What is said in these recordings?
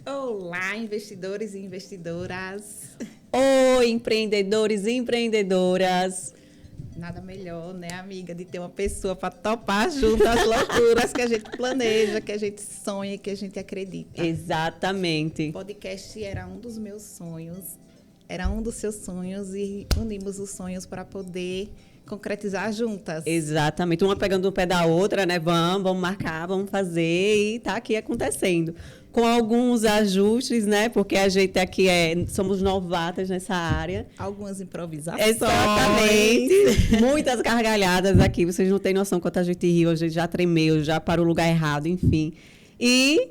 Olá, investidores e investidoras. Oi, empreendedores e empreendedoras. Nada melhor, né, amiga, de ter uma pessoa para topar junto as loucuras que a gente planeja, que a gente sonha, que a gente acredita. Exatamente. O podcast era um dos meus sonhos, era um dos seus sonhos e unimos os sonhos para poder concretizar juntas. Exatamente. Uma pegando o pé da outra, né? Vamos marcar, vamos fazer e tá aqui acontecendo. Com alguns ajustes, né? Porque a gente aqui somos novatas nessa área. Algumas improvisações. Exatamente. Muitas gargalhadas aqui. Vocês não têm noção quanto a gente riu, a gente já tremeu, já para o lugar errado, enfim. E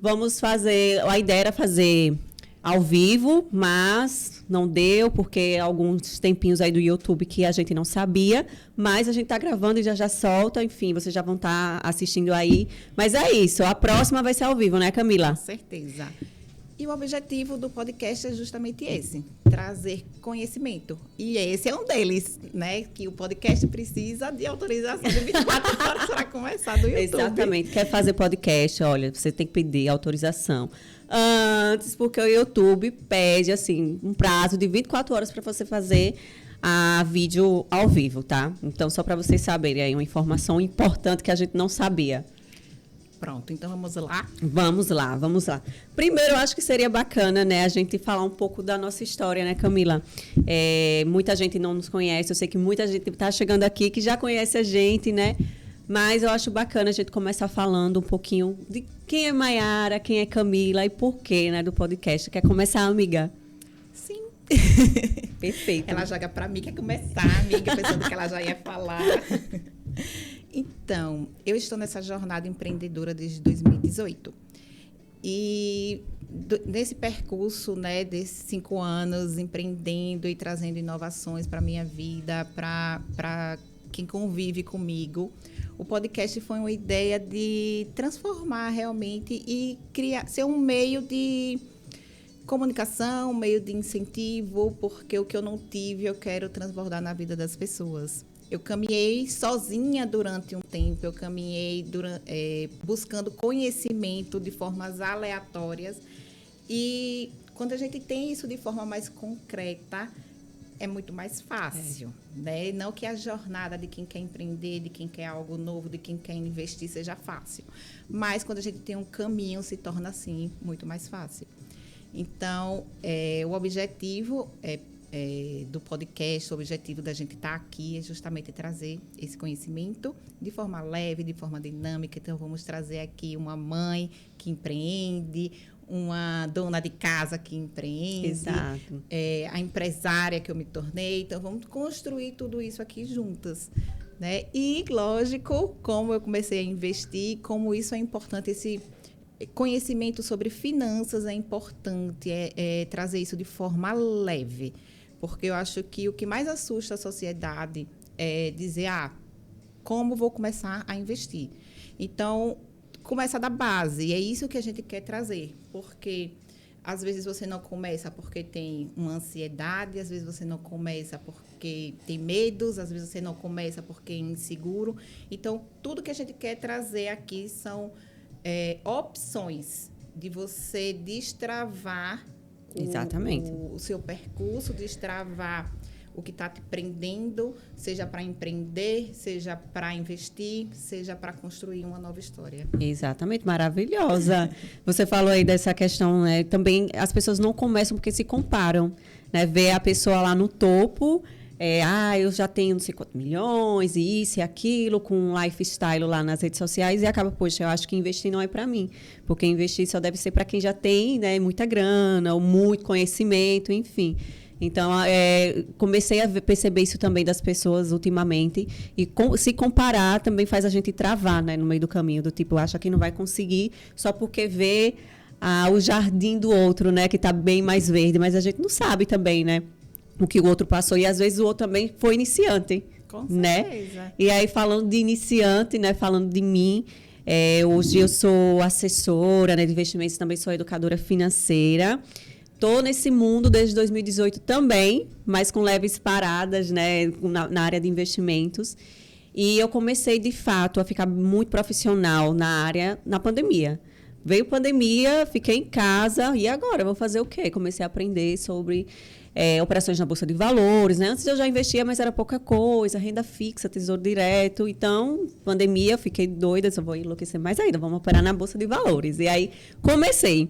vamos fazer... A ideia era fazer ao vivo, mas não deu, porque alguns tempinhos aí do YouTube que a gente não sabia, mas a gente tá gravando e já solta, enfim, vocês já vão estar assistindo aí. Mas é isso, a próxima vai ser ao vivo, né, Camila? Com certeza. E o objetivo do podcast é justamente esse, trazer conhecimento. E esse é um deles, né? Que o podcast precisa de autorização de 24 horas para começar do YouTube. Exatamente. Quer fazer podcast, olha, você tem que pedir autorização antes, porque o YouTube pede, assim, um prazo de 24 horas para você fazer a vídeo ao vivo, tá? Então, só para vocês saberem aí uma informação importante que a gente não sabia. Pronto, então vamos lá? Vamos lá. Primeiro, eu acho que seria bacana, né, a gente falar um pouco da nossa história, né, Camila? Muita gente não nos conhece, eu sei que muita gente está chegando aqui que já conhece a gente, né? Mas eu acho bacana a gente começar falando um pouquinho de quem é Maiara, quem é Camila e por quê, né, do podcast. Quer começar, amiga? Sim. Perfeito. Ela joga para mim, quer começar, amiga, pensando que ela já ia falar. Então, eu estou nessa jornada empreendedora desde 2018. E nesse percurso, né, desses 5 anos empreendendo e trazendo inovações para a minha vida, para quem convive comigo, o podcast foi uma ideia de transformar realmente e ser um meio de comunicação, um meio de incentivo, porque o que eu não tive, eu quero transbordar na vida das pessoas. Eu caminhei sozinha durante um tempo, eu caminhei buscando conhecimento de formas aleatórias. E quando a gente tem isso de forma mais concreta, é muito mais fácil, né? Não que a jornada de quem quer empreender, de quem quer algo novo, de quem quer investir seja fácil. Mas quando a gente tem um caminho, se torna, assim, muito mais fácil. Então, o objetivo do podcast, o objetivo da gente estar aqui é justamente trazer esse conhecimento de forma leve, de forma dinâmica. Então, vamos trazer aqui uma mãe que empreende, uma dona de casa que empreende, Exato. A empresária que eu me tornei. Então, vamos construir tudo isso aqui juntas, né? E, lógico, como eu comecei a investir, como isso é importante, esse conhecimento sobre finanças é importante, trazer isso de forma leve. Porque eu acho que o que mais assusta a sociedade é dizer, como vou começar a investir? Então, começa da base, e é isso que a gente quer trazer, porque às vezes você não começa porque tem uma ansiedade, às vezes você não começa porque tem medos, às vezes você não começa porque é inseguro. Então, tudo que a gente quer trazer aqui são opções de você destravar o seu percurso, destravar o que está te prendendo, seja para empreender, seja para investir, seja para construir uma nova história. Exatamente, maravilhosa. Você falou aí dessa questão, né? Também as pessoas não começam porque se comparam, né? Vê a pessoa lá no topo, eu já tenho não sei quantos milhões, e isso e aquilo, com um lifestyle lá nas redes sociais, e acaba, poxa, eu acho que investir não é para mim, porque investir só deve ser para quem já tem, né, muita grana, ou muito conhecimento, enfim. Então, comecei a perceber isso também das pessoas ultimamente. E se comparar também faz a gente travar, né, no meio do caminho. Do tipo, acha que não vai conseguir só porque vê o jardim do outro, né, que está bem mais verde. Mas a gente não sabe também, né, o que o outro passou. E às vezes o outro também foi iniciante. Com né? certeza. E aí, falando de iniciante, né, falando de mim, hoje eu sou assessora, né, de investimentos, também sou educadora financeira. Estou nesse mundo desde 2018 também, mas com leves paradas, né, na área de investimentos. E eu comecei, de fato, a ficar muito profissional na área na pandemia. Veio pandemia, fiquei em casa, e agora? Vou fazer o quê? Comecei a aprender sobre operações na Bolsa de Valores, né? Antes eu já investia, mas era pouca coisa, renda fixa, tesouro direto. Então, pandemia, fiquei doida, só vou enlouquecer mais ainda, vamos operar na Bolsa de Valores. E aí, comecei.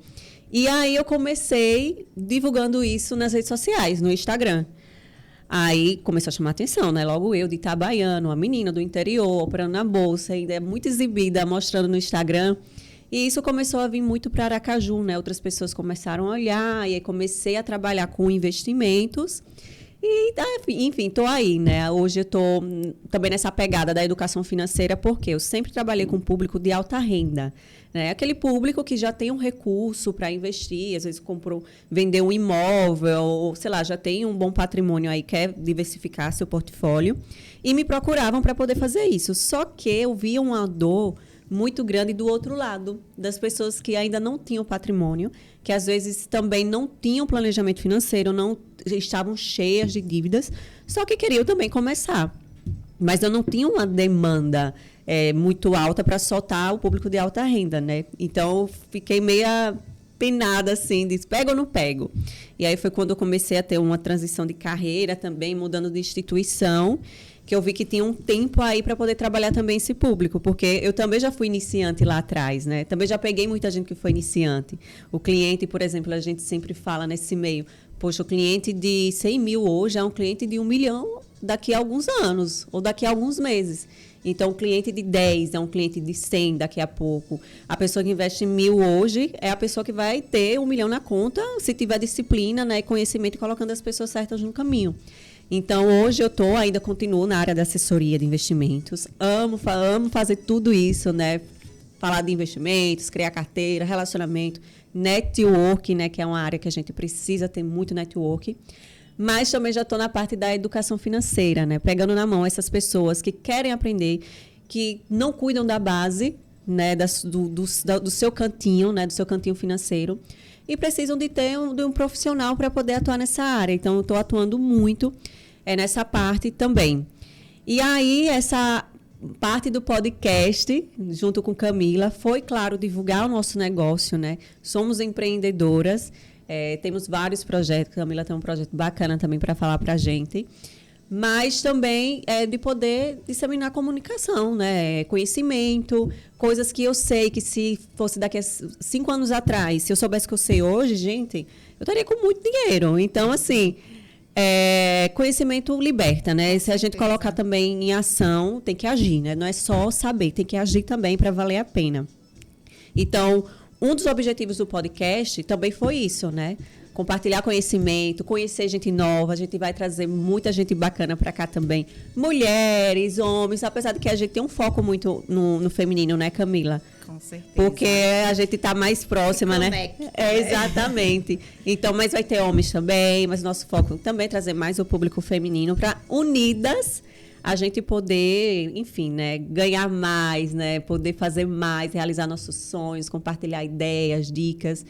E aí, eu comecei divulgando isso nas redes sociais, no Instagram. Aí começou a chamar atenção, né? Logo eu, de Itabaiana, uma menina do interior, operando na Bolsa, ainda é muito exibida, mostrando no Instagram. E isso começou a vir muito para Aracaju, né? Outras pessoas começaram a olhar, e aí comecei a trabalhar com investimentos. E, enfim, estou aí, né? Hoje eu estou também nessa pegada da educação financeira, porque eu sempre trabalhei com público de alta renda. Né? Aquele público que já tem um recurso para investir, às vezes vendeu um imóvel, ou, sei lá, já tem um bom patrimônio aí, quer diversificar seu portfólio. E me procuravam para poder fazer isso. Só que eu via uma dor muito grande do outro lado, das pessoas que ainda não tinham patrimônio, que às vezes também não tinham planejamento financeiro, não estavam cheias de dívidas, só que queriam também começar. Mas eu não tinha uma demanda muito alta para soltar o público de alta renda, né? Então, eu fiquei meia penada, assim, disse, pego ou não pego? E aí foi quando eu comecei a ter uma transição de carreira também, mudando de instituição, que eu vi que tinha um tempo aí para poder trabalhar também esse público, porque eu também já fui iniciante lá atrás, né? Também já peguei muita gente que foi iniciante. O cliente, por exemplo, a gente sempre fala nesse meio, poxa, o cliente de 100 mil hoje é um cliente de 1 milhão daqui a alguns anos, ou daqui a alguns meses. Então, o cliente de 10 é um cliente de 100 daqui a pouco. A pessoa que investe em 1.000 hoje é a pessoa que vai ter 1 milhão na conta, se tiver disciplina, né, e conhecimento, e colocando as pessoas certas no caminho. Então, hoje eu ainda continuo na área da assessoria de investimentos. Amo fazer tudo isso, né? Falar de investimentos, criar carteira, relacionamento, network, né? Que é uma área que a gente precisa ter muito network. Mas também já estou na parte da educação financeira, né? Pegando na mão essas pessoas que querem aprender, que não cuidam da base, né? Do seu cantinho, né? Do seu cantinho financeiro. E precisam de um profissional para poder atuar nessa área. Então, eu estou atuando muito nessa parte também. E aí, essa parte do podcast, junto com Camila, foi, claro, divulgar o nosso negócio, né? Somos empreendedoras, temos vários projetos. Camila tem um projeto bacana também para falar para a gente. Mas também de poder disseminar comunicação, né? Conhecimento, coisas que eu sei que se fosse daqui a 5 anos atrás, se eu soubesse o que eu sei hoje, gente, eu estaria com muito dinheiro. Então, assim, conhecimento liberta, né? Se a gente colocar também em ação, tem que agir, né? Não é só saber, tem que agir também para valer a pena. Então, um dos objetivos do podcast também foi isso, né? Compartilhar conhecimento, conhecer gente nova. A gente vai trazer muita gente bacana para cá também. Mulheres, homens, apesar de que a gente tem um foco muito no feminino, né, Camila? Com certeza. Porque a gente está mais próxima, né? Exatamente. Então, mas vai ter homens também, mas nosso foco também é trazer mais o público feminino para unidas a gente poder, enfim, né, ganhar mais, né, poder fazer mais, realizar nossos sonhos, compartilhar ideias, dicas.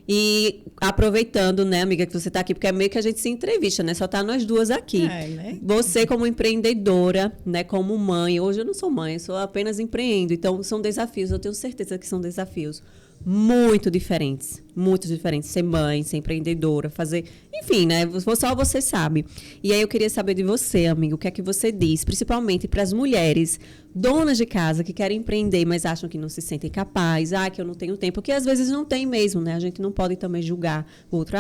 E aproveitando, né, amiga, que você está aqui, porque é meio que a gente se entrevista, né? Só tá nós duas aqui. Né? Você como empreendedora, né, como mãe. Hoje eu não sou mãe, eu sou apenas empreendo. Então, são desafios, eu tenho certeza que são desafios muito diferentes. Muito diferentes. Ser mãe, ser empreendedora, fazer... Enfim, né? Só você sabe. E aí eu queria saber de você, amiga, o que é que você diz, principalmente para as mulheres donas de casa que querem empreender, mas acham que não se sentem capazes, que eu não tenho tempo, porque às vezes não tem mesmo, né? A gente não pode também julgar o outro,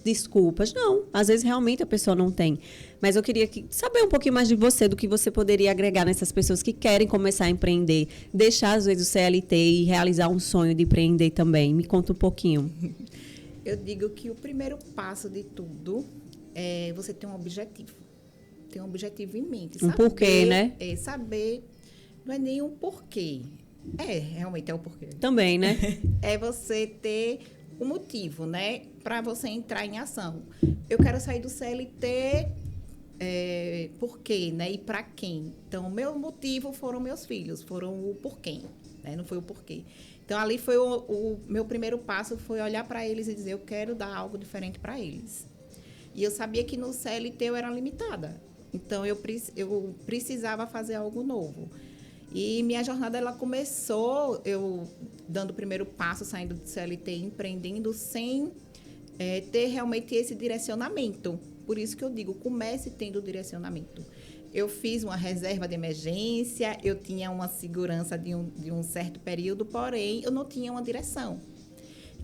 desculpas. Não, às vezes realmente a pessoa não tem. Mas eu queria saber um pouquinho mais de você, do que você poderia agregar nessas pessoas que querem começar a empreender, deixar às vezes o CLT e realizar um sonho de empreender também. Me conta um pouquinho. Eu digo que o primeiro passo de tudo é você ter um objetivo. Ter um objetivo em mente. Um porquê, né? Saber, não é nem um porquê. Realmente é o porquê. Também, né? É você ter um motivo, né? Para você entrar em ação. Eu quero sair do CLT, por quê, né? E para quem? Então, o meu motivo foram meus filhos, foram o porquê, né? Não foi o porquê. Então, ali foi o meu primeiro passo, foi olhar para eles e dizer, eu quero dar algo diferente para eles. E eu sabia que no CLT eu era limitada. Então, eu precisava fazer algo novo. E minha jornada, ela começou, dando o primeiro passo, saindo do CLT, empreendendo sem ter realmente esse direcionamento. Por isso que eu digo, comece tendo direcionamento. Eu fiz uma reserva de emergência, eu tinha uma segurança de um certo período, porém, eu não tinha uma direção.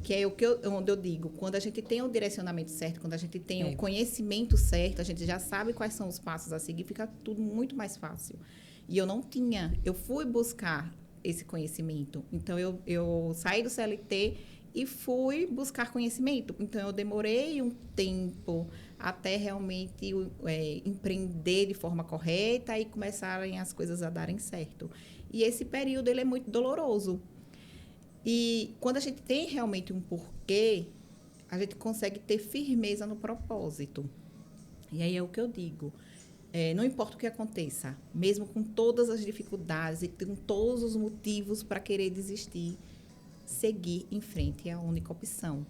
Que é onde eu digo, quando a gente tem o direcionamento certo, quando a gente tem o conhecimento certo, a gente já sabe quais são os passos a seguir, fica tudo muito mais fácil. E eu não tinha, eu fui buscar esse conhecimento. Então, eu saí do CLT e fui buscar conhecimento. Então, eu demorei um tempo até realmente empreender de forma correta e começarem as coisas a darem certo. E esse período, ele é muito doloroso. E quando a gente tem realmente um porquê, a gente consegue ter firmeza no propósito. E aí é o que eu digo. Não importa o que aconteça, mesmo com todas as dificuldades e com todos os motivos para querer desistir, seguir em frente é a única opção.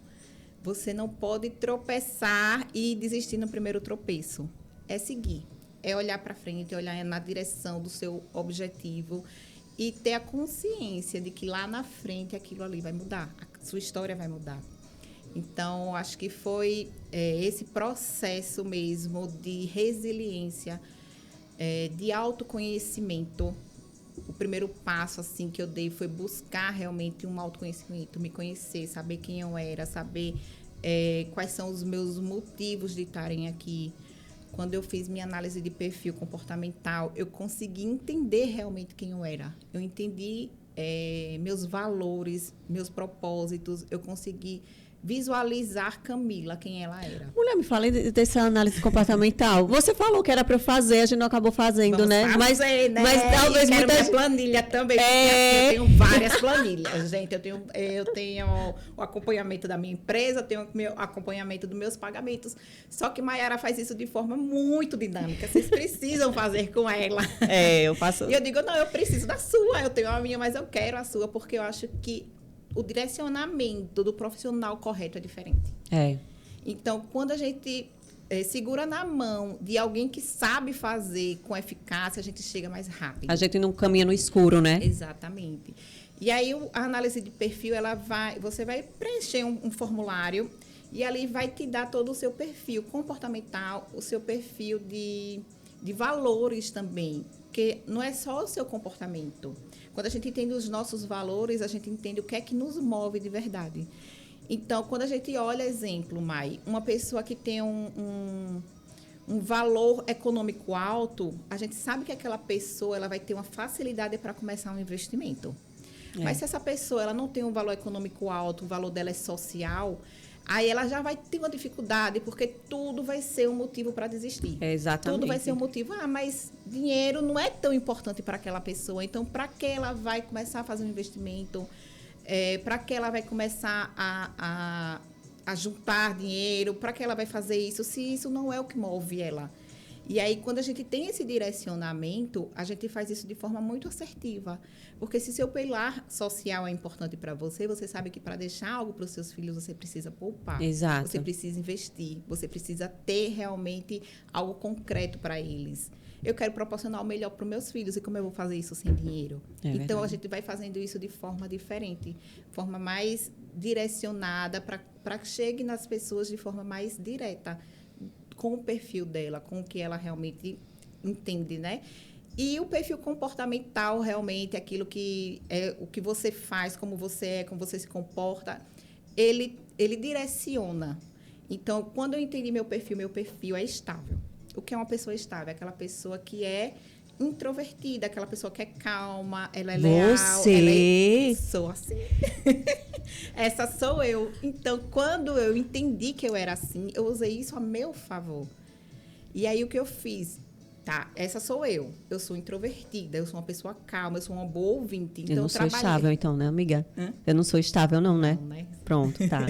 Você não pode tropeçar e desistir no primeiro tropeço. É seguir, é olhar para frente, olhar na direção do seu objetivo e ter a consciência de que lá na frente aquilo ali vai mudar, a sua história vai mudar. Então, acho que foi esse processo mesmo de resiliência, de autoconhecimento. O primeiro passo assim, que eu dei foi buscar realmente um autoconhecimento, me conhecer, saber quem eu era, saber quais são os meus motivos de estarem aqui. Quando eu fiz minha análise de perfil comportamental, eu consegui entender realmente quem eu era. Eu entendi meus valores, meus propósitos, eu consegui visualizar Camila, quem ela era. Mulher, me fala dessa análise comportamental. Você falou que era para eu fazer, a gente não acabou fazendo, Vamos né? Fazer, né? Mas talvez quero muita minha planilha também, porque assim, eu tenho várias planilhas, gente. Eu tenho o acompanhamento da minha empresa, tenho o acompanhamento dos meus pagamentos. Só que Maiara faz isso de forma muito dinâmica. Vocês precisam fazer com ela. Eu faço. E eu digo, não, eu preciso da sua. Eu tenho a minha, mas eu quero a sua, porque eu acho que o direcionamento do profissional correto é diferente. Então, quando a gente segura na mão de alguém que sabe fazer com eficácia, a gente chega mais rápido. A gente não caminha no escuro, né? Exatamente. E aí, a análise de perfil, você vai preencher um formulário e ali vai te dar todo o seu perfil comportamental, o seu perfil de valores também, porque não é só o seu comportamento. Quando a gente entende os nossos valores, a gente entende o que é que nos move de verdade. Então, quando a gente olha, exemplo, Mai, uma pessoa que tem um valor econômico alto, a gente sabe que aquela pessoa ela vai ter uma facilidade para começar um investimento. Mas se essa pessoa ela não tem um valor econômico alto, o valor dela é social, aí ela já vai ter uma dificuldade, porque tudo vai ser um motivo para desistir. Exatamente. Tudo vai ser um motivo. Mas dinheiro não é tão importante para aquela pessoa. Então, para que ela vai começar a fazer um investimento? Para que ela vai começar a juntar dinheiro? Para que ela vai fazer isso, se isso não é o que move ela? E aí, quando a gente tem esse direcionamento, a gente faz isso de forma muito assertiva. Porque se seu pilar social é importante para você, você sabe que para deixar algo para os seus filhos, você precisa poupar. Exato. Você precisa investir. Você precisa ter realmente algo concreto para eles. Eu quero proporcionar o melhor para os meus filhos. E como eu vou fazer isso sem dinheiro? Então, a gente vai fazendo isso de forma diferente. Forma mais direcionada para que chegue nas pessoas de forma mais direta, com o perfil dela, com o que ela realmente entende, né? E o perfil comportamental, realmente, aquilo que é o que você faz, como você se comporta, ele direciona. Então, quando eu entendi meu perfil é estável. O que é uma pessoa estável? Aquela pessoa que é introvertida, aquela pessoa que é calma, ela é leal. Sou assim. Essa sou eu. Então, quando eu entendi que eu era assim, eu usei isso a meu favor. E aí, o que eu fiz? Tá, essa sou eu. Eu sou introvertida, eu sou uma pessoa calma, eu sou uma boa ouvinte. Então, eu não sou estável, então, né, amiga? Eu não sou estável, não, né? Não, né? Pronto, tá.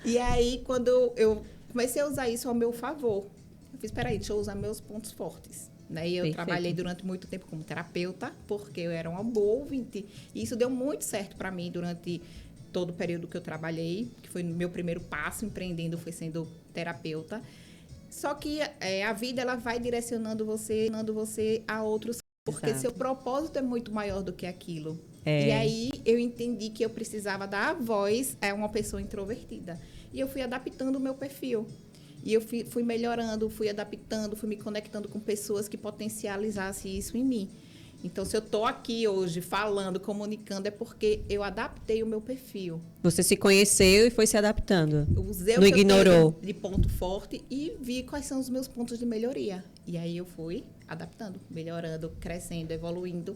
E aí, quando eu comecei a usar isso ao meu favor, eu fiz, peraí, deixa eu usar meus pontos fortes. Né? E eu trabalhei durante muito tempo como terapeuta, porque eu era uma boa ouvinte. E isso deu muito certo para mim durante todo o período que eu trabalhei, que foi meu primeiro passo empreendendo, foi sendo terapeuta. Só que a vida ela vai direcionando você a outros, porque seu propósito é muito maior do que aquilo. E aí eu entendi que eu precisava dar voz a uma pessoa introvertida. E eu fui adaptando o meu perfil. E eu fui melhorando, fui adaptando, fui me conectando com pessoas que potencializassem isso em mim. Então, se eu estou aqui hoje falando, comunicando, é porque eu adaptei o meu perfil. Você se conheceu e foi se adaptando. Eu usei não o que ignorou. eu tenho de ponto forte e vi quais são os meus pontos de melhoria. E aí eu fui adaptando, melhorando, crescendo, evoluindo.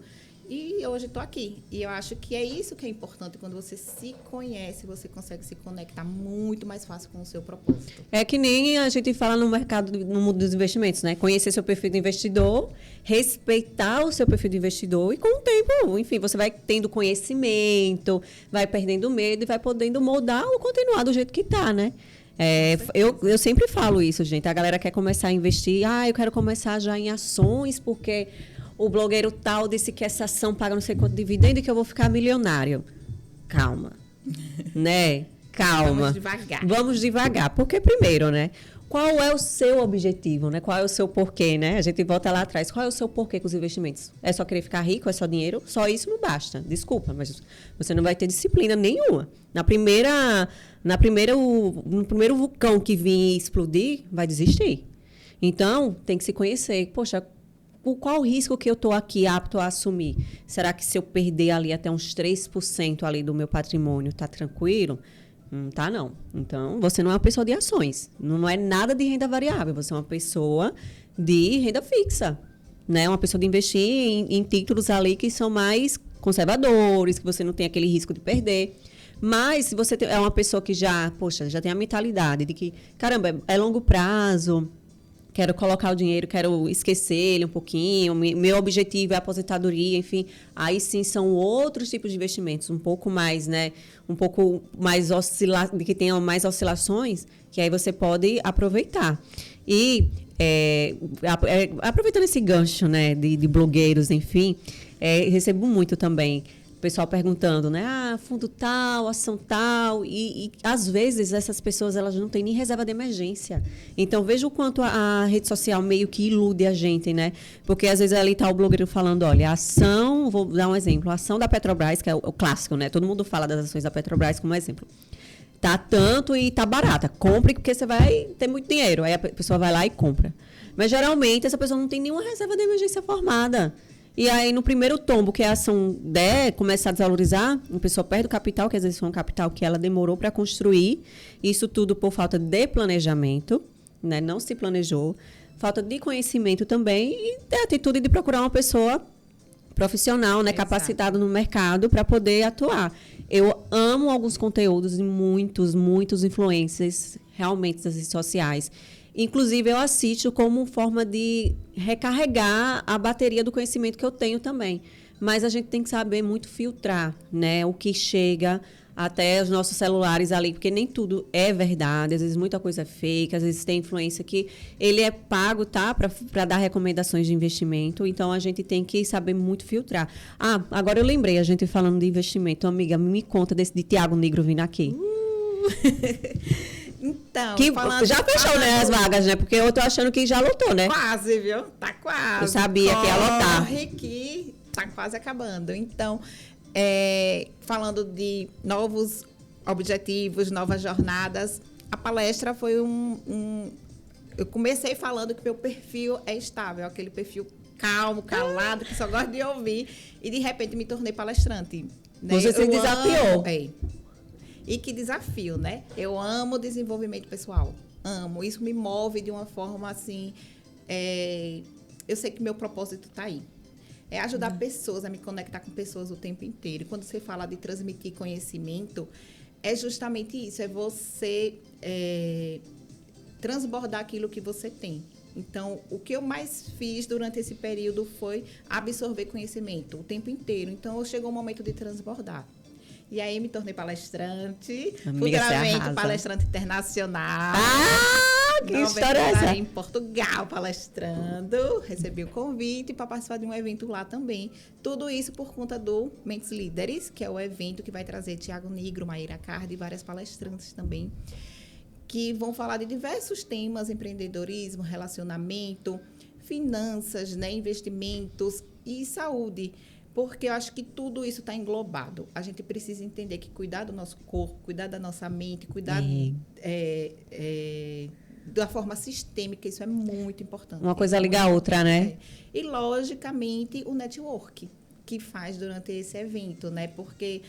E hoje estou aqui. E eu acho que é isso que é importante. Quando você se conhece, você consegue se conectar muito mais fácil com o seu propósito. É que nem a gente fala no mercado, no mundo dos investimentos, né? Conhecer seu perfil de investidor, respeitar o seu perfil de investidor e com o tempo, enfim, você vai tendo conhecimento, vai perdendo medo e vai podendo moldar ou continuar do jeito que está, né? Eu sempre falo isso, gente. A galera quer começar a investir. Eu quero começar já em ações porque o blogueiro tal disse que essa ação paga não sei quanto dividendo e que eu vou ficar milionário. Calma. Né? Calma. Vamos devagar. Vamos devagar. Porque primeiro, né? Qual é o seu objetivo, né? Qual é o seu porquê, né? A gente volta lá atrás. Qual é o seu porquê com os investimentos? É só querer ficar rico? É só dinheiro? Só isso não basta. Desculpa, mas você não vai ter disciplina nenhuma. No primeiro vulcão que vir explodir, vai desistir. Então, tem que se conhecer. Poxa, qual o risco que eu estou aqui apto a assumir? Será que se eu perder ali até uns 3% ali do meu patrimônio, tá tranquilo? Tá, não. Então, você não é uma pessoa de ações. Não é nada de renda variável. Você é uma pessoa de renda fixa. Né? Uma pessoa de investir em títulos ali que são mais conservadores, que você não tem aquele risco de perder. Mas, se você é uma pessoa que já tem a mentalidade de que, caramba, é longo prazo, quero colocar o dinheiro, quero esquecer ele um pouquinho, meu objetivo é a aposentadoria, enfim. Aí sim são outros tipos de investimentos, um pouco mais, né? Um pouco mais que tenham mais oscilações, que aí você pode aproveitar. E aproveitando esse gancho, né, de blogueiros, enfim, recebo muito também o pessoal perguntando, né? Fundo tal, ação tal. E às vezes, essas pessoas elas não têm nem reserva de emergência. Então, veja o quanto a rede social meio que ilude a gente, né? Porque às vezes ali está o blogueiro falando, olha, a ação, vou dar um exemplo, a ação da Petrobras, que é o clássico, né? Todo mundo fala das ações da Petrobras como exemplo. Tá tanto e tá barata. Compre porque você vai ter muito dinheiro. Aí a pessoa vai lá e compra. Mas, geralmente, essa pessoa não tem nenhuma reserva de emergência formada. E aí, no primeiro tombo que a ação começar a desvalorizar, a pessoa perde o capital, que às vezes foi um capital que ela demorou para construir. Isso tudo por falta de planejamento, né? Não se planejou. Falta de conhecimento também e ter a atitude de procurar uma pessoa profissional, né? Capacitada no mercado para poder atuar. Eu amo alguns conteúdos de muitos influencers realmente das redes sociais. Inclusive, eu assisto como forma de recarregar a bateria do conhecimento que eu tenho também. Mas a gente tem que saber muito filtrar, né? O que chega até os nossos celulares ali, porque nem tudo é verdade. Às vezes, muita coisa é fake. Às vezes, tem influência que ele é pago, tá? Para dar recomendações de investimento. Então, a gente tem que saber muito filtrar. Agora eu lembrei, a gente falando de investimento. Amiga, me conta desse de Thiago Nigro vindo aqui. Então, já fechou, né, as vagas, né? Porque eu tô achando que já lotou, né? Quase, viu? Tá quase. Eu sabia que ia lotar. Corre que tá quase acabando. Então, falando de novos objetivos, novas jornadas, a palestra foi eu comecei falando que meu perfil é estável, aquele perfil calmo, calado, que só gosta de ouvir. E, de repente, me tornei palestrante. Né? Você se desafiou. E que desafio, né? Eu amo desenvolvimento pessoal. Amo. Isso me move de uma forma, assim... eu sei que meu propósito está aí. É ajudar pessoas, a me conectar com pessoas o tempo inteiro. Quando você fala de transmitir conhecimento, é justamente isso. É você transbordar aquilo que você tem. Então, o que eu mais fiz durante esse período foi absorver conhecimento o tempo inteiro. Então, chegou o momento de transbordar. E aí me tornei palestrante, futuramente palestrante internacional. Que história é essa? Em Portugal palestrando, recebi o convite para participar de um evento lá também. Tudo isso por conta do Mentes Líderes, que é o evento que vai trazer Thiago Nigro, Maíra Cardi e várias palestrantes também, que vão falar de diversos temas, empreendedorismo, relacionamento, finanças, né, investimentos e saúde. Porque eu acho que tudo isso está englobado. A gente precisa entender que cuidar do nosso corpo, cuidar da nossa mente, cuidar da forma sistêmica, isso é muito importante. Uma coisa liga a outra, né? E, logicamente, o network que faz durante esse evento, né? Porque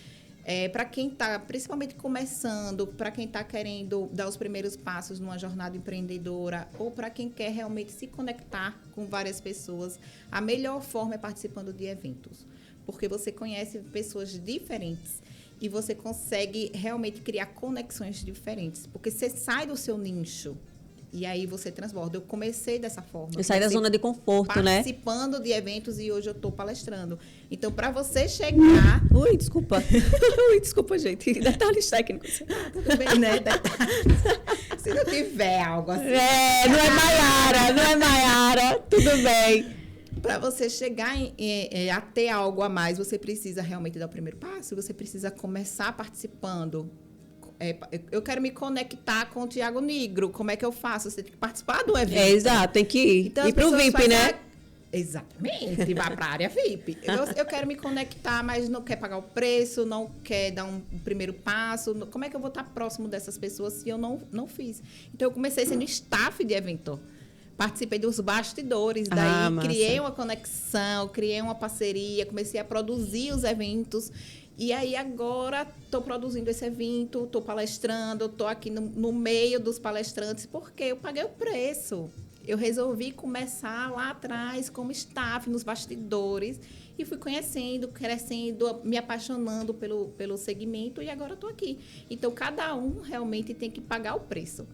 para quem está, principalmente começando, para quem está querendo dar os primeiros passos numa jornada empreendedora ou para quem quer realmente se conectar com várias pessoas, a melhor forma é participando de eventos. Porque você conhece pessoas diferentes e você consegue realmente criar conexões diferentes. Porque você sai do seu nicho e aí você transborda. Eu comecei dessa forma. Eu saí da zona de conforto, né? Participando de eventos e hoje eu estou palestrando. Então, para você chegar... Ui, desculpa. Ui, desculpa, gente. Detalhes técnicos. Tudo bem, né? Se não tiver algo assim... não é Maiara. Tudo bem. Para você chegar a ter algo a mais, você precisa realmente dar o primeiro passo. Você precisa começar participando. Eu quero me conectar com o Tiago Negro. Como é que eu faço? Você tem que participar do evento. Exato, tem que ir. Então, ir pro VIP, né? Exatamente, vai para a área VIP. Eu quero me conectar, mas não quer pagar o preço, não quer dar um primeiro passo. Como é que eu vou estar próximo dessas pessoas se eu não fiz? Então, eu comecei sendo staff de evento. Participei dos bastidores, daí criei uma conexão, criei uma parceria, comecei a produzir os eventos. E aí, agora, estou produzindo esse evento, estou palestrando, estou aqui no meio dos palestrantes, porque eu paguei o preço. Eu resolvi começar lá atrás como staff, nos bastidores, e fui conhecendo, crescendo, me apaixonando pelo segmento, e agora estou aqui. Então, cada um realmente tem que pagar o preço.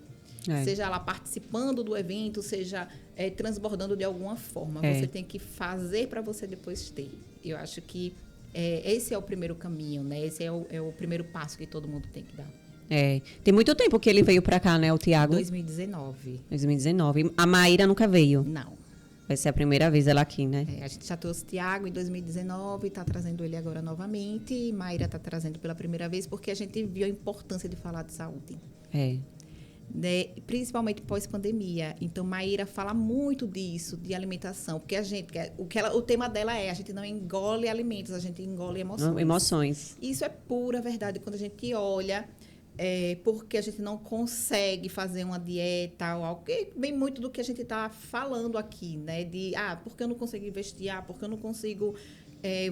Seja lá participando do evento, seja transbordando de alguma forma. Você tem que fazer para você depois ter. Eu acho que esse é o primeiro caminho, né? Esse é o primeiro passo que todo mundo tem que dar. Tem muito tempo que ele veio para cá, né, o Tiago? 2019. 2019. A Maíra nunca veio? Não. Vai ser a primeira vez ela aqui, né? A gente já trouxe o Tiago em 2019, está trazendo ele agora novamente. E Maíra está trazendo pela primeira vez, porque a gente viu a importância de falar de saúde. Né? Principalmente pós-pandemia. Então, Maíra fala muito disso, de alimentação. Porque o tema dela a gente não engole alimentos, a gente engole emoções. Emoções. Isso é pura verdade. Quando a gente olha, porque a gente não consegue fazer uma dieta ou algo, que vem muito do que a gente está falando aqui, né? Porque eu não consigo investir, porque eu não consigo...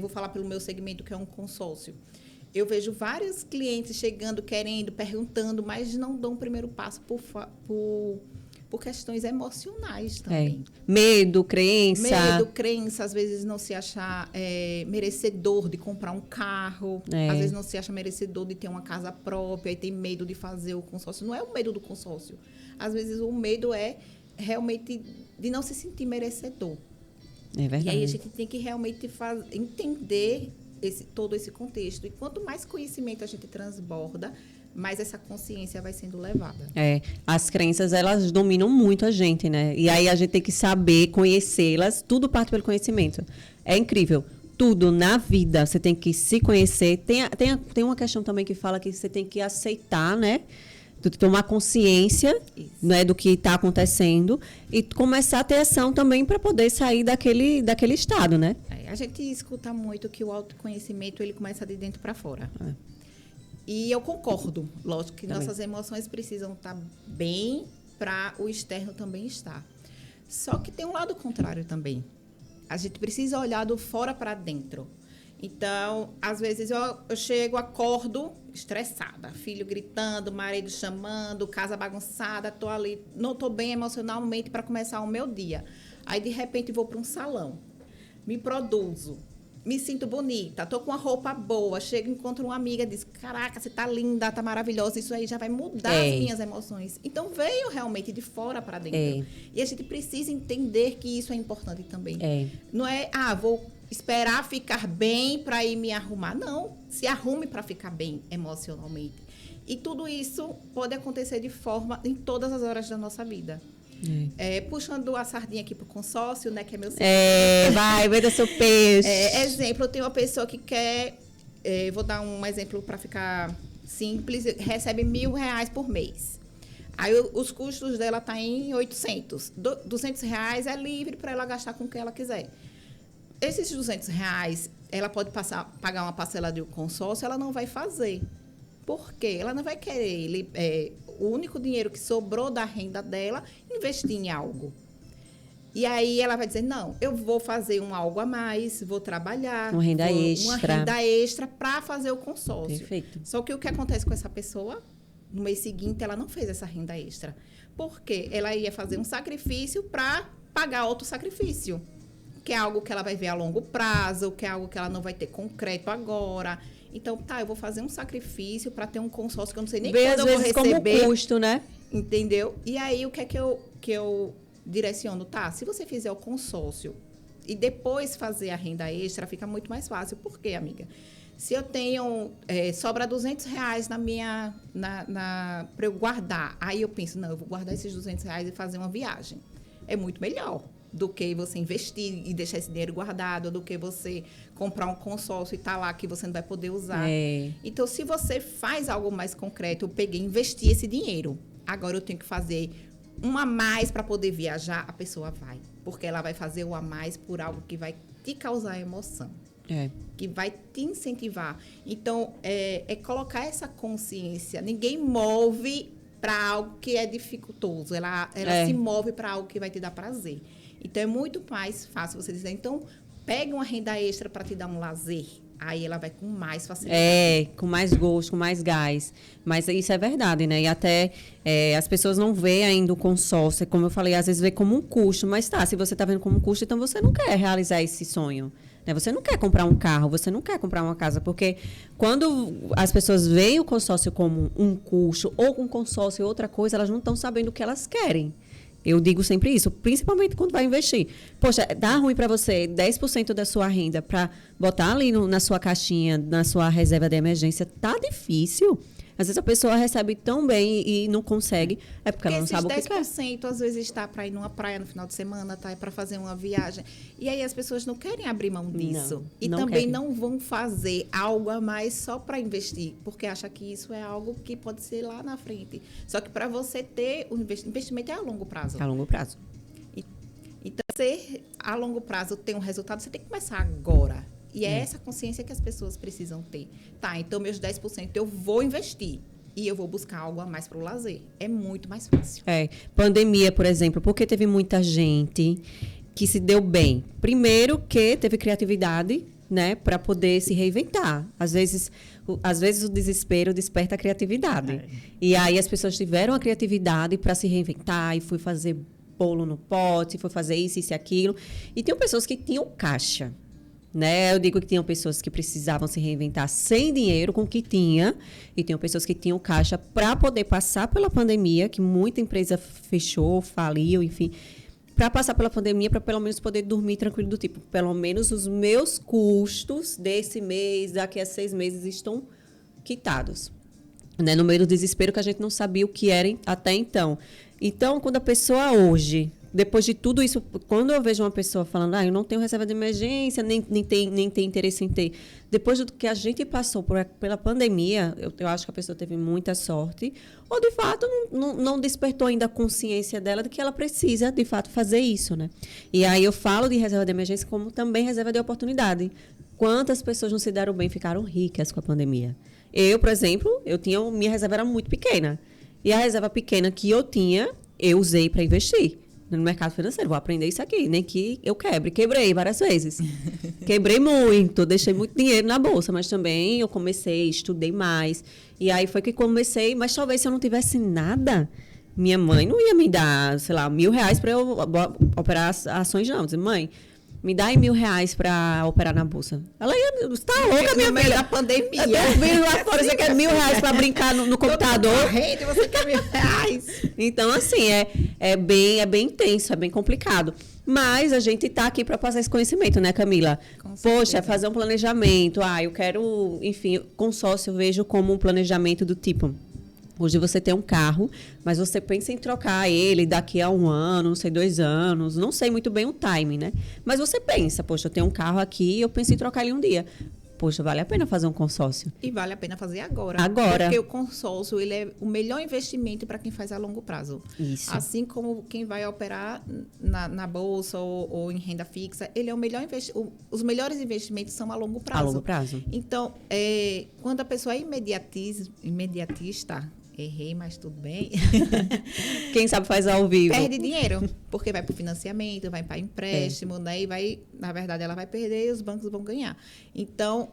vou falar pelo meu segmento, que é um consórcio. Eu vejo vários clientes chegando, querendo, perguntando, mas não dão o primeiro passo por questões emocionais também. Medo, crença. Às vezes não se acha merecedor de comprar um carro, às vezes não se acha merecedor de ter uma casa própria e tem medo de fazer o consórcio. Não é o medo do consórcio. Às vezes o medo é realmente de não se sentir merecedor. É verdade. E aí a gente tem que realmente entender todo esse contexto. E quanto mais conhecimento a gente transborda, mais essa consciência vai sendo levada. As crenças, elas dominam muito a gente, né? E aí a gente tem que saber conhecê-las, tudo parte pelo conhecimento. É incrível. Tudo na vida, você tem que se conhecer. Tem uma questão também que fala que você tem que aceitar, né? Tomar consciência, né, do que está acontecendo e começar a ter ação também para poder sair daquele estado, né? A gente escuta muito que o autoconhecimento ele começa de dentro para fora. E eu concordo. Lógico que nossas emoções precisam estar bem para o externo também estar. Só que tem um lado contrário também. A gente precisa olhar do fora para dentro. Então, às vezes eu chego, acordo estressada, filho gritando, marido chamando, casa bagunçada, tô ali, não tô bem emocionalmente para começar o meu dia. Aí, de repente, vou para um salão, me produzo, me sinto bonita, tô com uma roupa boa, chego, encontro uma amiga, diz, caraca, você tá linda, tá maravilhosa, isso aí já vai mudar as minhas emoções. Então, veio realmente de fora para dentro. E a gente precisa entender que isso é importante também. Não é, vou esperar ficar bem para ir me arrumar. Não, se arrume para ficar bem emocionalmente. E tudo isso pode acontecer de forma em todas as horas da nossa vida. Puxando a sardinha aqui para o consórcio, né, que é meu segmento. Vai, venda seu peixe. Exemplo, eu tenho uma pessoa que quer, vou dar um exemplo para ficar simples, recebe R$1.000 por mês. Aí os custos dela tá em 800. R$200 é livre para ela gastar com o que ela quiser. Esses R$200, ela pode pagar uma parcela de um consórcio, ela não vai fazer. Por quê? Ela não vai querer o único dinheiro que sobrou da renda dela, investir em algo. E aí ela vai dizer, não, eu vou fazer algo a mais, vou trabalhar. Uma renda extra. Uma renda extra para fazer o consórcio. Perfeito. Só que o que acontece com essa pessoa, no mês seguinte, ela não fez essa renda extra. Por quê? Ela ia fazer um sacrifício para pagar outro sacrifício. Que é algo que ela vai ver a longo prazo, que é algo que ela não vai ter concreto agora. Então, eu vou fazer um sacrifício para ter um consórcio que eu não sei nem quando eu vou receber. Como custo, né? Entendeu? E aí, o que é que eu direciono? Se você fizer o consórcio e depois fazer a renda extra, fica muito mais fácil. Por quê, amiga? Se eu tenho, sobra R$200 para eu guardar, aí eu penso, não, eu vou guardar esses R$200 e fazer uma viagem. É muito melhor do que você investir e deixar esse dinheiro guardado, do que você comprar um consórcio e lá que você não vai poder usar. Então, se você faz algo mais concreto, eu investi esse dinheiro. Agora eu tenho que fazer um a mais para poder viajar, a pessoa vai. Porque ela vai fazer o a mais por algo que vai te causar emoção. Que vai te incentivar. Então, é colocar essa consciência. Ninguém move para algo que é dificultoso. Ela se move para algo que vai te dar prazer. Então, é muito mais fácil você dizer, então, pegue uma renda extra para te dar um lazer. Aí ela vai com mais facilidade. Com mais gosto, com mais gás. Mas isso é verdade, né? E até as pessoas não veem ainda o consórcio. Como eu falei, às vezes vê como um custo. Mas se você está vendo como um custo, então você não quer realizar esse sonho. Né? Você não quer comprar um carro, você não quer comprar uma casa. Porque quando as pessoas veem o consórcio como um custo ou um consórcio e outra coisa, elas não estão sabendo o que elas querem. Eu digo sempre isso, principalmente quando vai investir. Poxa, dá ruim para você 10% da sua renda para botar ali na sua caixinha, na sua reserva de emergência. Tá difícil. Às vezes a pessoa recebe tão bem e não consegue, porque ela não sabe o que quer. 10% às vezes está para ir numa praia no final de semana, é para fazer uma viagem. E aí as pessoas não querem abrir mão disso. E também não vão fazer algo a mais só para investir, porque acha que isso é algo que pode ser lá na frente. Só que para você ter o investimento é a longo prazo. A longo prazo. Então, se a longo prazo tem um resultado, você tem que começar agora. E é essa consciência que as pessoas precisam ter. Então meus 10% eu vou investir. E eu vou buscar algo a mais para o lazer. É muito mais fácil. Pandemia, por exemplo, porque teve muita gente que se deu bem. Primeiro que teve criatividade, né, para poder se reinventar. Às vezes o desespero desperta a criatividade. E aí as pessoas tiveram a criatividade para se reinventar e foi fazer bolo no pote, foi fazer isso e aquilo. E tem pessoas que tinham caixa. Né? Eu digo que tinham pessoas que precisavam se reinventar sem dinheiro, com o que tinha, e tinham pessoas que tinham caixa para poder passar pela pandemia, que muita empresa fechou, faliu, enfim, para passar pela pandemia, para pelo menos poder dormir tranquilo, do tipo, pelo menos os meus custos desse mês, daqui a 6 meses, estão quitados. Né? No meio do desespero que a gente não sabia o que era até então. Então, quando a pessoa hoje... Depois de tudo isso, quando eu vejo uma pessoa falando, eu não tenho reserva de emergência, nem tem interesse em ter. Depois do que a gente passou pela pandemia, eu acho que a pessoa teve muita sorte, ou de fato não despertou ainda a consciência dela de que ela precisa, de fato, fazer isso, né? E aí eu falo de reserva de emergência como também reserva de oportunidade. Quantas pessoas não se deram bem, ficaram ricas com a pandemia? Eu, por exemplo, minha reserva era muito pequena. E a reserva pequena que eu tinha, eu usei para investir no mercado financeiro. Vou aprender isso aqui, nem que eu quebrei várias vezes. Quebrei muito, deixei muito dinheiro na bolsa, mas também eu comecei, estudei mais. E aí foi que comecei, mas talvez se eu não tivesse nada, minha mãe não ia me dar, sei lá, R$1.000 para eu operar ações, não. Eu disse, mãe, me dá aí R$1.000 para operar na bolsa. Ela ia, você tá louca, minha filha? Da pandemia. Eu vi lá fora, você quer R$1.000 para brincar no computador? Você quer R$1.000. Então, assim, é bem intenso, é bem complicado. Mas a gente tá aqui para passar esse conhecimento, né, Camila? Poxa, fazer um planejamento. Eu quero, enfim, consórcio eu vejo como um planejamento do tipo... Hoje você tem um carro, mas você pensa em trocar ele daqui a 1 ano, não sei, 2 anos, não sei muito bem o timing, né? Mas você pensa, poxa, eu tenho um carro aqui, eu penso em trocar ele um dia. poxa, vale a pena fazer um consórcio. E vale a pena fazer agora. Agora. Porque o consórcio, ele é o melhor investimento para quem faz a longo prazo. Isso. Assim como quem vai operar na bolsa ou em renda fixa, ele é o melhor os melhores investimentos são a longo prazo. A longo prazo. Então, quando a pessoa é imediatista, errei, mas tudo bem. Quem sabe faz ao vivo. Perde dinheiro, porque vai para o financiamento, vai para empréstimo, né? E vai, na verdade, ela vai perder e os bancos vão ganhar. Então,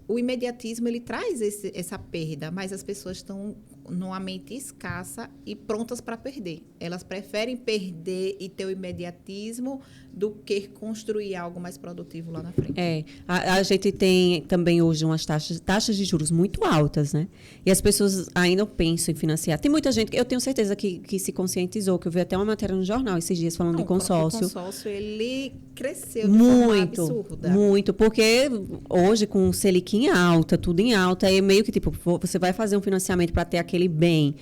o imediatismo, ele traz essa perda, mas as pessoas estão numa mente escassa e prontas para perder. Elas preferem perder e ter o imediatismo do que construir algo mais produtivo lá na frente. A gente tem também hoje umas taxas de juros muito altas, né? E as pessoas ainda pensam em financiar. Tem muita gente, eu tenho certeza que se conscientizou, que eu vi até uma matéria no jornal esses dias falando de consórcio. O consórcio, ele cresceu de forma absurda. Muito, porque hoje com o Selic em alta, tudo em alta, é meio que tipo, você vai fazer um financiamento para ter aquele bem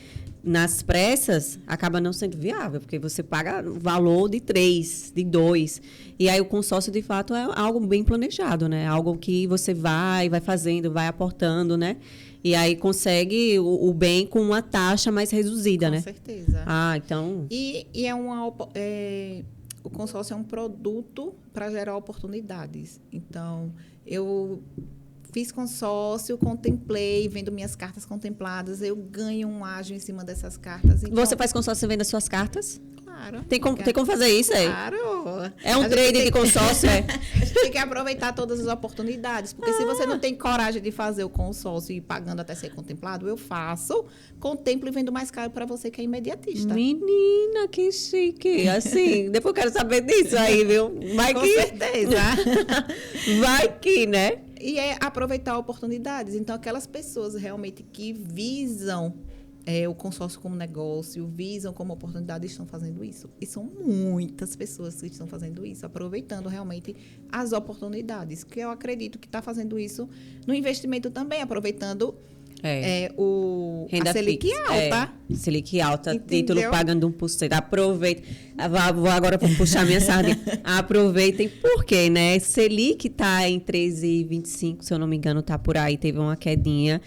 nas pressas, acaba não sendo viável, porque você paga o valor de 3, de 2. E aí o consórcio, de fato, é algo bem planejado, né? Algo que você vai fazendo, vai aportando, né? E aí consegue o bem com uma taxa mais reduzida, né? Com certeza. Então... E o consórcio é um produto para gerar oportunidades. Então, eu fiz consórcio, contemplei, vendo minhas cartas contempladas, eu ganho um ágio em cima dessas cartas. Então, você faz consórcio e vende as suas cartas? Claro. Tem como fazer isso aí? Claro. É um trade de consórcio, A gente tem que aproveitar todas as oportunidades, porque se você não tem coragem de fazer o consórcio e ir pagando até ser contemplado, eu faço, contemplo e vendo mais caro para você que é imediatista. Menina, que chique. Assim, depois eu quero saber disso aí, viu? Vai Com que... certeza. Vai que, né? E é aproveitar oportunidades. Então, aquelas pessoas realmente que visam o consórcio como negócio, visam como oportunidade, estão fazendo isso. E são muitas pessoas que estão fazendo isso, aproveitando realmente as oportunidades. Que eu acredito que está fazendo isso no investimento também, aproveitando Renda a Selic fixa, alta. Selic alta, Entendeu? título pagando 1%. Aproveitem. Vou agora puxar minha sardinha. Aproveitem, porque, né? Selic está em 13,25, se eu não me engano, está por aí, teve uma quedinha.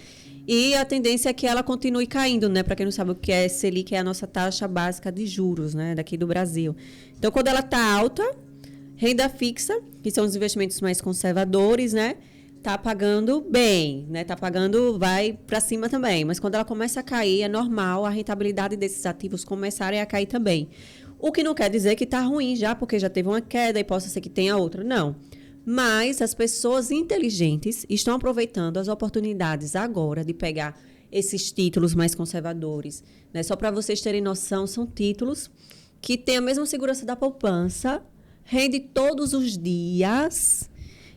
E a tendência é que ela continue caindo, né? Para quem não sabe o que é Selic, é a nossa taxa básica de juros, né? Daqui do Brasil. Então, quando ela está alta, renda fixa, que são os investimentos mais conservadores, né? Tá pagando bem, né? Tá pagando, vai para cima também. Mas quando ela começa a cair, é normal a rentabilidade desses ativos começarem a cair também. O que não quer dizer que tá ruim já, porque já teve uma queda e possa ser que tenha outra. Não. Mas as pessoas inteligentes estão aproveitando as oportunidades agora de pegar esses títulos mais conservadores, né? Só para vocês terem noção, são títulos que têm a mesma segurança da poupança, rende todos os dias.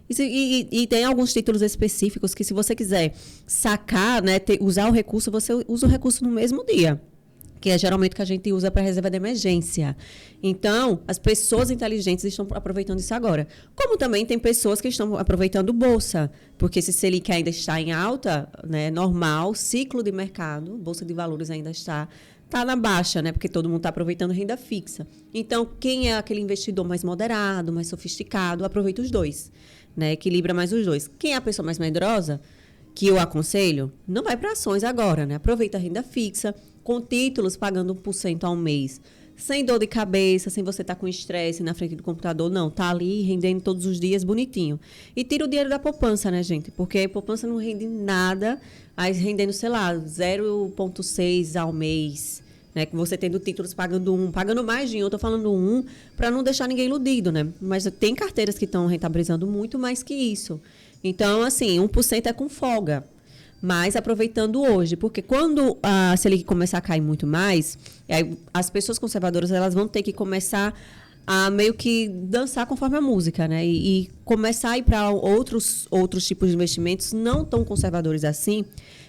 E tem alguns títulos específicos que, se você quiser sacar, né, usar o recurso, você usa o recurso no mesmo dia, que é geralmente o que a gente usa para reserva de emergência. Então, as pessoas inteligentes estão aproveitando isso agora. Como também tem pessoas que estão aproveitando bolsa, porque se Selic ainda está em alta, né, normal, ciclo de mercado, bolsa de valores ainda está na baixa, né? Porque todo mundo está aproveitando renda fixa. Então, quem é aquele investidor mais moderado, mais sofisticado, aproveita os dois, né? Equilibra mais os dois. Quem é a pessoa mais medrosa, que eu aconselho, não vai para ações agora, né? Aproveita a renda fixa, com títulos pagando 1% ao mês. Sem dor de cabeça, sem você estar com estresse na frente do computador, não. Tá ali rendendo todos os dias bonitinho. E tira o dinheiro da poupança, né, gente? Porque a poupança não rende nada, aí rendendo, sei lá, 0,6 ao mês, né? Que você tendo títulos pagando mais dinheiro, eu tô falando para não deixar ninguém iludido, né? Mas tem carteiras que estão rentabilizando muito mais que isso. Então, assim, 1% é com folga. Mas aproveitando hoje, porque quando a Selic começar a cair muito mais, aí as pessoas conservadoras elas vão ter que começar a meio que dançar conforme a música, né? E começar a ir para outros tipos de investimentos não tão conservadores assim.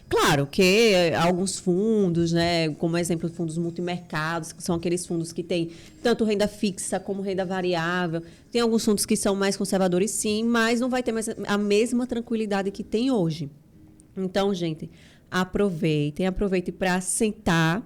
Claro que alguns fundos, né, como exemplo, fundos multimercados, que são aqueles fundos que têm tanto renda fixa como renda variável. Tem alguns fundos que são mais conservadores, sim, mas não vai ter mais a mesma tranquilidade que tem hoje. Então, gente, aproveitem para sentar,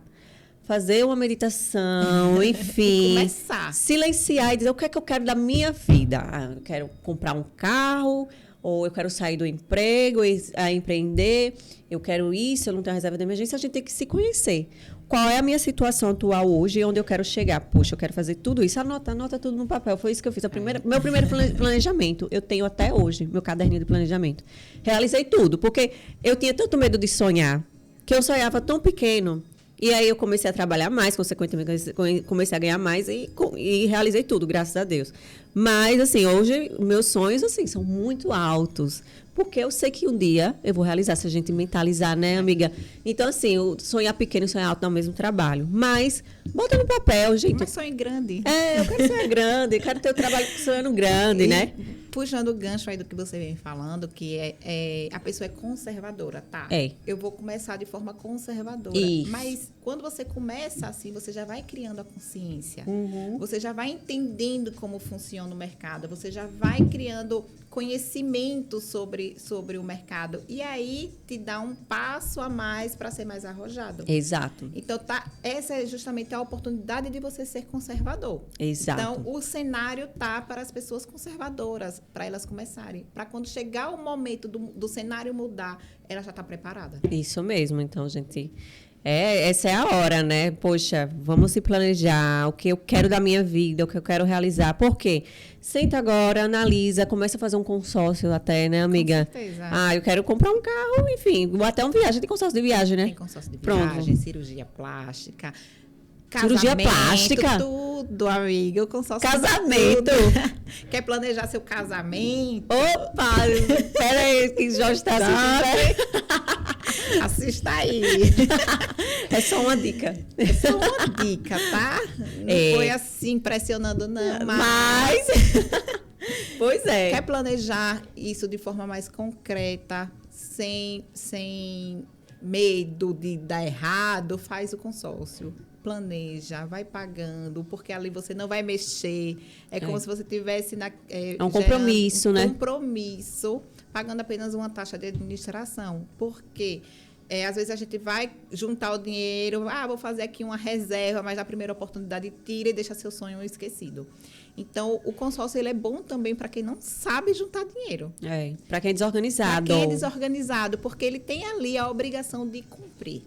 fazer uma meditação, enfim. Começar. Silenciar e dizer o que é que eu quero da minha vida. Eu quero comprar um carro, ou eu quero sair do emprego a empreender, eu quero isso, eu não tenho reserva de emergência, a gente tem que se conhecer. Qual é a minha situação atual hoje e onde eu quero chegar? Poxa, eu quero fazer tudo isso. Anota tudo no papel. Foi isso que eu fiz. Meu primeiro planejamento, eu tenho até hoje, meu caderninho de planejamento. Realizei tudo, porque eu tinha tanto medo de sonhar, que eu sonhava tão pequeno. E aí eu comecei a trabalhar mais, consequentemente comecei a ganhar mais e realizei tudo, graças a Deus. Mas, assim, hoje meus sonhos, assim, são muito altos. Porque eu sei que um dia eu vou realizar, se a gente mentalizar, né, amiga? Então, assim, sonhar pequeno e sonhar alto não é o mesmo trabalho. Mas, bota no papel, gente. Mas sonho grande. Eu quero sonhar grande, quero ter o trabalho sonhando grande, né? Puxando o gancho aí do que você vem falando, que a pessoa é conservadora, tá? Eu vou começar de forma conservadora. Isso. Mas quando você começa assim, você já vai criando a consciência. Uhum. Você já vai entendendo como funciona o mercado. Você já vai criando conhecimento sobre o mercado. E aí te dá um passo a mais para ser mais arrojado. Exato. Então, essa é justamente a oportunidade de você ser conservador. Exato. Então, o cenário tá para as pessoas conservadoras, para elas começarem. Para quando chegar o momento do cenário mudar, ela já está preparada. Isso mesmo. Então, gente, essa é a hora, né? Poxa, vamos se planejar o que eu quero da minha vida, o que eu quero realizar. Por quê? Senta agora, analisa, começa a fazer um consórcio até, né, amiga? Com certeza. Eu quero comprar um carro, enfim, ou até uma viagem. Tem consórcio de viagem, né? Tem consórcio de viagem, cirurgia plástica, cirurgia plástica? Tudo, amiga. O consórcio casamento. Quer planejar seu casamento? Opa! Espera aí, que Jorge está assistindo. Assista aí. É só uma dica. É só uma dica, tá? Não foi assim pressionando, não. Mas... Pois é. Quer planejar isso de forma mais concreta, sem medo de dar errado, faz o consórcio. Planeja, vai pagando, porque ali você não vai mexer. É como se você tivesse um compromisso, né? Compromisso, pagando apenas uma taxa de administração. Porque às vezes a gente vai juntar o dinheiro, vou fazer aqui uma reserva, mas na primeira oportunidade tira e deixa seu sonho esquecido. Então, o consórcio ele é bom também para quem não sabe juntar dinheiro. Para quem é desorganizado. Para quem é desorganizado, porque ele tem ali a obrigação de cumprir.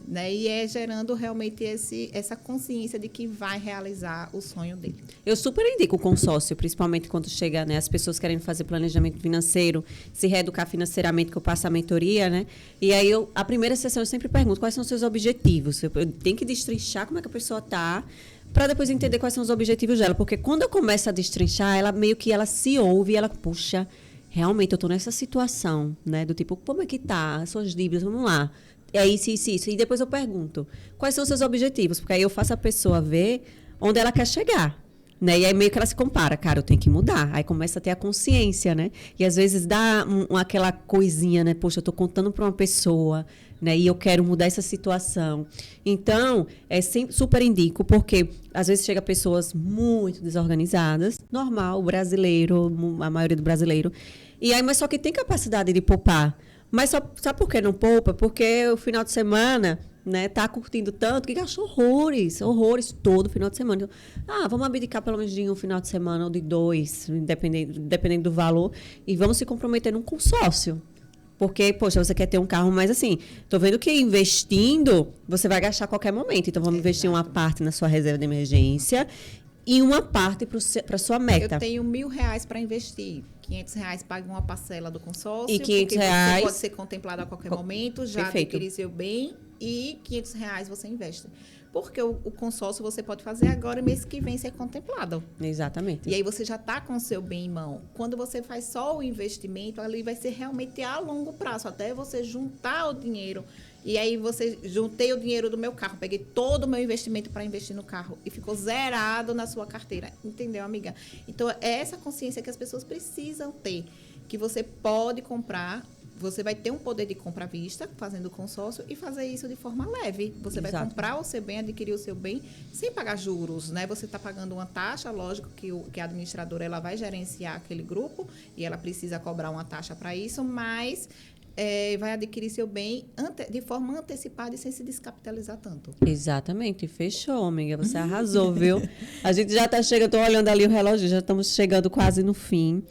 Né? E gerando realmente essa consciência de que vai realizar o sonho dele. Eu super indico o consórcio, principalmente quando chega, né, as pessoas querendo fazer planejamento financeiro, se reeducar financeiramente, que eu passo a mentoria, né? E aí, a primeira sessão eu sempre pergunto quais são os seus objetivos. Eu tenho que destrinchar como é que a pessoa está, para depois entender quais são os objetivos dela. Porque quando eu começo a destrinchar, ela meio que ela se ouve e ela, puxa, realmente eu estou nessa situação, né? Do tipo, como é que tá? As suas dívidas, vamos lá. É isso. E depois eu pergunto, quais são os seus objetivos? Porque aí eu faço a pessoa ver onde ela quer chegar, né? E aí meio que ela se compara, cara, eu tenho que mudar. Aí começa a ter a consciência, né? E às vezes dá aquela coisinha, né? Poxa, eu tô contando para uma pessoa, né? E eu quero mudar essa situação. Então, super indico, porque às vezes chega pessoas muito desorganizadas, normal, brasileiro, a maioria do brasileiro. E aí, mas só que tem capacidade de poupar. Mas sabe por que não poupa? Porque o final de semana, né, tá curtindo tanto que gastou horrores todo final de semana. Então, vamos abdicar pelo menos de um final de semana ou de 2, dependendo do valor, e vamos se comprometer num consórcio. Porque, poxa, você quer ter um carro, mas assim, tô vendo que investindo, você vai gastar a qualquer momento. Então, vamos investir uma parte na sua reserva de emergência e uma parte para sua meta. Eu tenho R$1.000 para investir. R$500 paga uma parcela do consórcio. E R$500 você pode ser contemplado a qualquer momento, já Perfeito. adquirir seu bem e R$500 você investe. Porque o consórcio você pode fazer agora e mês que vem ser contemplado. Exatamente. E aí você já está com o seu bem em mão. Quando você faz só o investimento, ali vai ser realmente a longo prazo, até você juntar o dinheiro. E aí juntei o dinheiro do meu carro, peguei todo o meu investimento para investir no carro e ficou zerado na sua carteira. Entendeu, amiga? Então, é essa consciência que as pessoas precisam ter, que você pode comprar. Você vai ter um poder de compra à vista, fazendo o consórcio, e fazer isso de forma leve. Você vai comprar o seu bem, adquirir o seu bem, sem pagar juros, né? Você está pagando uma taxa, lógico que a administradora ela vai gerenciar aquele grupo, e ela precisa cobrar uma taxa para isso, mas vai adquirir seu bem de forma antecipada e sem se descapitalizar tanto. Exatamente. Fechou, amiga. Você arrasou, viu? A gente já está chegando, estou olhando ali o relógio, já estamos chegando quase no fim.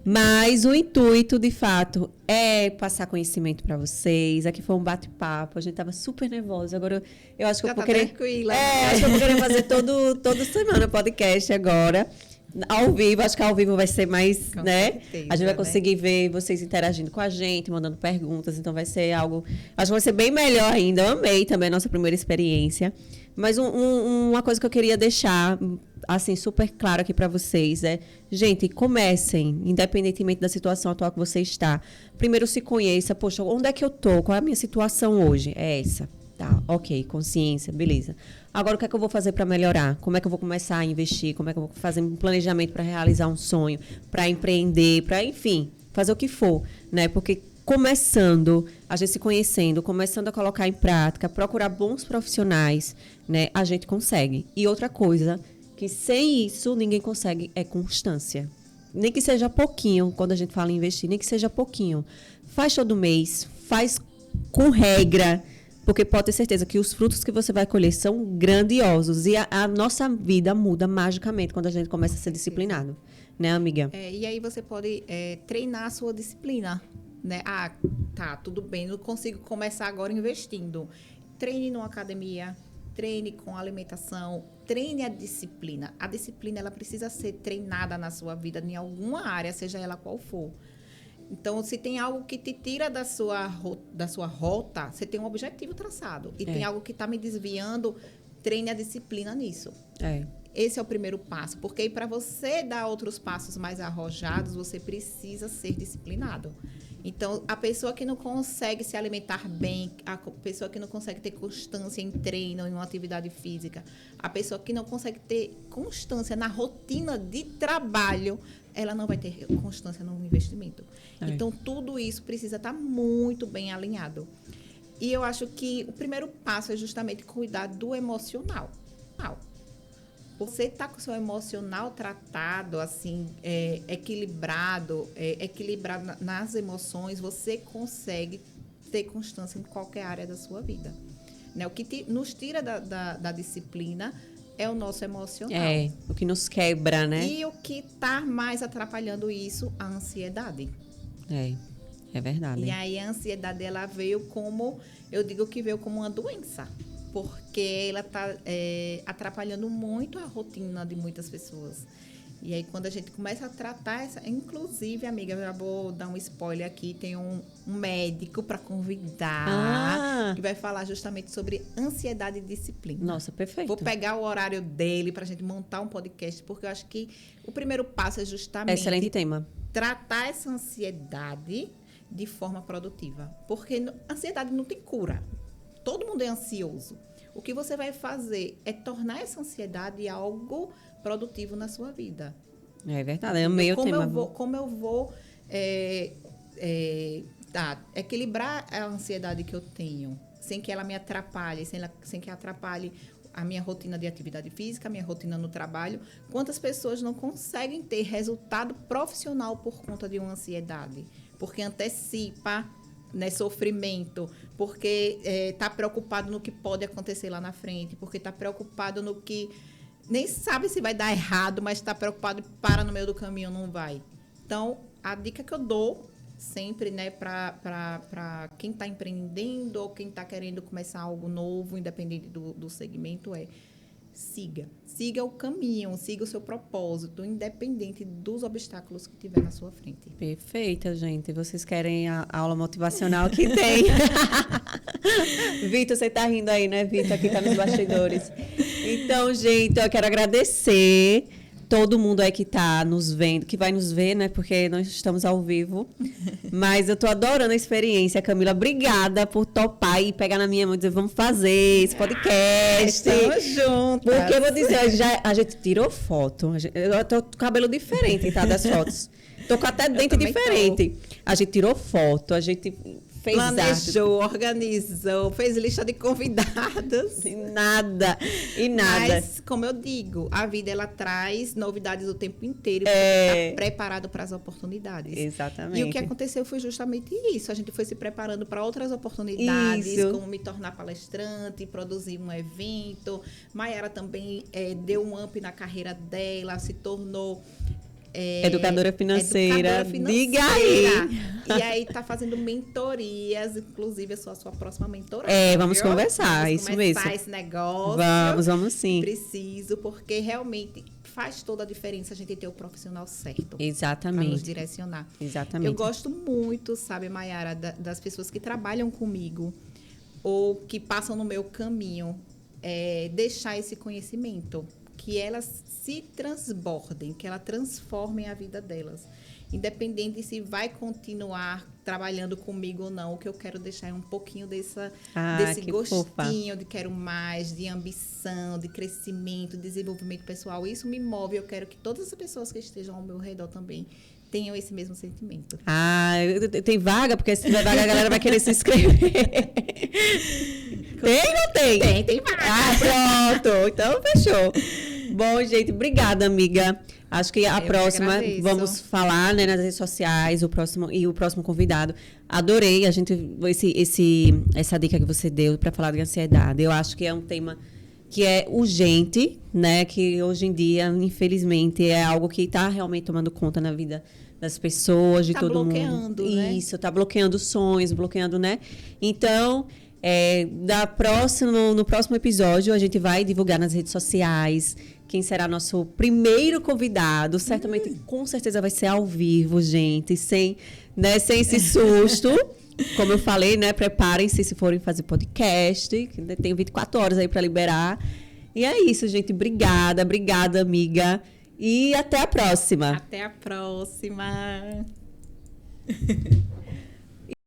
Mas o intuito, de fato, é passar conhecimento para vocês. Aqui foi um bate-papo. A gente tava super nervosa. Agora, eu acho que Já eu vou tá querer... tranquila. acho que eu vou querer fazer toda semana podcast agora. Ao vivo, acho que ao vivo vai ser mais, Com né? certeza, A gente vai né? conseguir ver vocês interagindo com a gente, mandando perguntas. Então, vai ser algo... Acho que vai ser bem melhor ainda. Eu amei também a nossa primeira experiência. Mas uma coisa que eu queria deixar, assim, super claro aqui para vocês é... Gente, comecem, independentemente da situação atual que você está. Primeiro se conheça. Poxa, onde é que eu tô? Qual é a minha situação hoje? É essa. Tá, ok, consciência, beleza. Agora, o que é que eu vou fazer para melhorar? Como é que eu vou começar a investir? Como é que eu vou fazer um planejamento para realizar um sonho? Para empreender? Para, enfim, fazer o que for, né? Porque começando, a gente se conhecendo, começando a colocar em prática, procurar bons profissionais, né? A gente consegue. E outra coisa, que sem isso ninguém consegue, é constância. Nem que seja pouquinho, quando a gente fala em investir, nem que seja pouquinho. Faz todo mês, faz com regra, porque pode ter certeza que os frutos que você vai colher são grandiosos. E a nossa vida muda magicamente quando a gente começa a ser disciplinado. Né, amiga? E aí você pode treinar a sua disciplina. Né? Ah, tá, tudo bem, não consigo começar agora investindo. Treine numa academia, treine com alimentação, treine a disciplina. A disciplina, ela precisa ser treinada na sua vida, em alguma área, seja ela qual for. Então, se tem algo que te tira da sua rota, você tem um objetivo traçado. E tem algo que está me desviando, treine a disciplina nisso. Esse é o primeiro passo. Porque para você dar outros passos mais arrojados, você precisa ser disciplinado. Então, a pessoa que não consegue se alimentar bem, a pessoa que não consegue ter constância em treino, em uma atividade física, a pessoa que não consegue ter constância na rotina de trabalho, ela não vai ter constância no investimento. Então, tudo isso precisa estar muito bem alinhado. E eu acho que o primeiro passo é justamente cuidar do emocional. Você está com o seu emocional tratado, assim, equilibrado nas emoções, você consegue ter constância em qualquer área da sua vida. Né? O que nos tira da disciplina é o nosso emocional. O que nos quebra, né? E o que está mais atrapalhando isso? A ansiedade. É verdade. E aí a ansiedade, ela veio como, eu digo que veio como uma doença. Porque ela está atrapalhando muito a rotina de muitas pessoas. E aí, quando a gente começa a tratar essa... Inclusive, amiga, eu já vou dar um spoiler aqui. Tem um médico para convidar que vai falar justamente sobre ansiedade e disciplina. Nossa, perfeito. Vou pegar o horário dele para a gente montar um podcast, porque eu acho que o primeiro passo é justamente... Excelente tema. Tratar essa ansiedade de forma produtiva. Porque a ansiedade não tem cura. Todo mundo é ansioso. O que você vai fazer é tornar essa ansiedade algo produtivo na sua vida. É verdade, é o meio tema. Como eu vou equilibrar a ansiedade que eu tenho, sem que ela me atrapalhe, sem que atrapalhe a minha rotina de atividade física, a minha rotina no trabalho. Quantas pessoas não conseguem ter resultado profissional por conta de uma ansiedade? Porque antecipa... Né, sofrimento, porque está preocupado no que pode acontecer lá na frente, porque está preocupado no que nem sabe se vai dar errado, mas está preocupado e para no meio do caminho, não vai. Então, a dica que eu dou sempre, né, para quem está empreendendo ou quem está querendo começar algo novo, independente do segmento, siga o caminho, siga o seu propósito, independente dos obstáculos que tiver na sua frente. Perfeita, gente. Vocês querem a aula motivacional que tem. Vitor, você tá rindo aí, né, Vitor? Aqui tá nos bastidores. Então, gente, eu quero agradecer todo mundo aí que tá nos vendo, que vai nos ver, né? Porque nós estamos ao vivo. Mas eu tô adorando a experiência, Camila. Obrigada por topar e pegar na minha mão e dizer, vamos fazer esse podcast. Estamos juntos. Porque eu vou dizer, a gente tirou foto. Eu tô com cabelo diferente, tá? Das fotos. Tô com até dente diferente. A gente tirou foto, a gente fez planejou, organizou, fez lista de convidados. E nada. Mas, como eu digo, a vida, ela traz novidades o tempo inteiro. E você está preparado para as oportunidades. Exatamente. E o que aconteceu foi justamente isso. A gente foi se preparando para outras oportunidades, como me tornar palestrante, produzir um evento. Maiara também deu um up na carreira dela, se tornou... Educadora financeira. Diga aí. E aí tá fazendo mentorias, inclusive eu sou a sua próxima mentora. Vamos conversar, isso mesmo. Começar esse negócio. Vamos sim. Preciso, porque realmente faz toda a diferença a gente ter o profissional certo. Exatamente. Para nos direcionar. Exatamente. Eu gosto muito, sabe, Mayara, das pessoas que trabalham comigo ou que passam no meu caminho, deixar esse conhecimento, que elas se transbordem, que elas transformem a vida delas. Independente se vai continuar trabalhando comigo ou não, o que eu quero deixar é um pouquinho desse gostinho fofa. De quero mais, de ambição, de crescimento, desenvolvimento pessoal. Isso me move. Eu quero que todas as pessoas que estejam ao meu redor também tenham esse mesmo sentimento. Tem vaga? Porque se tiver vaga, a galera vai querer se inscrever. Tem ou não tem? Tem vaga. Pronto. Então, fechou. Bom, gente, obrigada, amiga. Acho que a próxima vamos falar, né, nas redes sociais, o próximo convidado. Adorei essa dica que você deu para falar de ansiedade. Eu acho que é um tema que é urgente, né, que hoje em dia, infelizmente, é algo que está realmente tomando conta na vida das pessoas, de todo mundo. Está bloqueando, né? Isso, está bloqueando sonhos, bloqueando, né? Então, no próximo episódio, a gente vai divulgar nas redes sociais quem será nosso primeiro convidado. Certamente, com certeza, vai ser ao vivo, gente, sem esse susto. Como eu falei, né? Preparem-se se forem fazer podcast. Tem 24 horas aí para liberar. E é isso, gente. Obrigada, amiga. E até a próxima. Até a próxima.